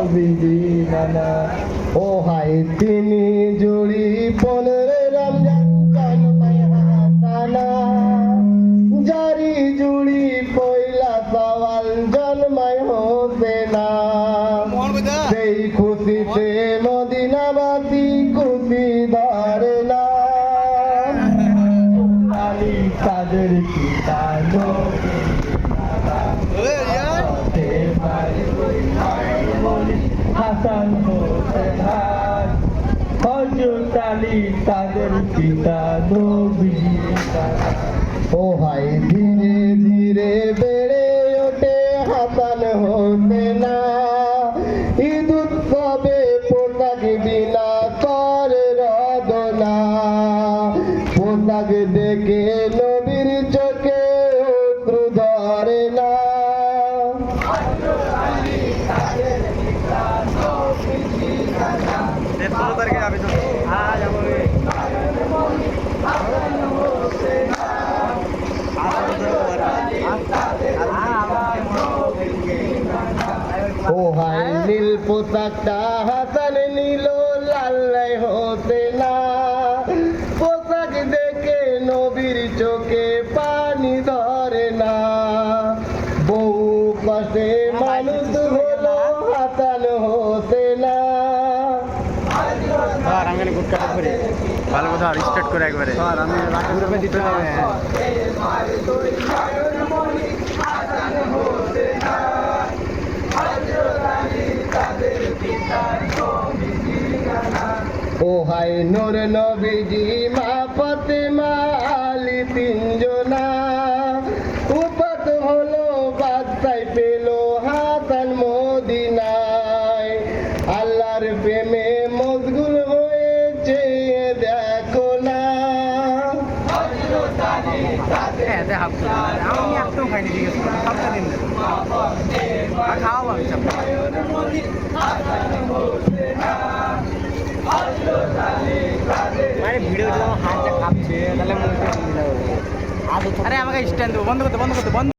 নবীজি নানা ও হাই তিনি জুড়ি 15 রমজান জন্মায় হাসানা জারি জুড়ি পয়লা সওয়াল জন্মায় হোসেনা সেই খুশিতে মদিনাবাসী খুশি ধরে না আলী তাদের পিতা হাসান হোসেন হযরত আলী তাদের পিতা নবীজি ও ভাই ধীরে ধীরে বেড়ে ওঠে হাসান হোসেনা ঈদ উৎসবে পোশাক বিনা করে রদনা পোশাক দেখে নবীর চোখে অশ্রু ধরে না ও হাই নীল পোশাকটা হাসান নীল লাল্লাই হোসেনা পোশাক দেখে নবীর চোখে পানি ধরে না বহু কষ্টে মানুষ হলো হাসান হোসেনা ভালো কথা স্টার্ট করে একবারে আমি রাখা গ্রুপে দিতে হবে ও হাই নূর নবীজি মা ফাতেমা আলী তিনজনা উপাত হলো বাদশাহ পেল হাসান মদিনায় আল্লাহর প্রেমে মশগুল হয়েছে দেখো না আমি একটাও খাইনি ঠিক আছে সবটা দিন খাওয়া মানে ভিডিও হাতটা কাঁপছে তাহলে আরে আমাকে স্ট্যান্ড বন্ধ করতে বন্ধ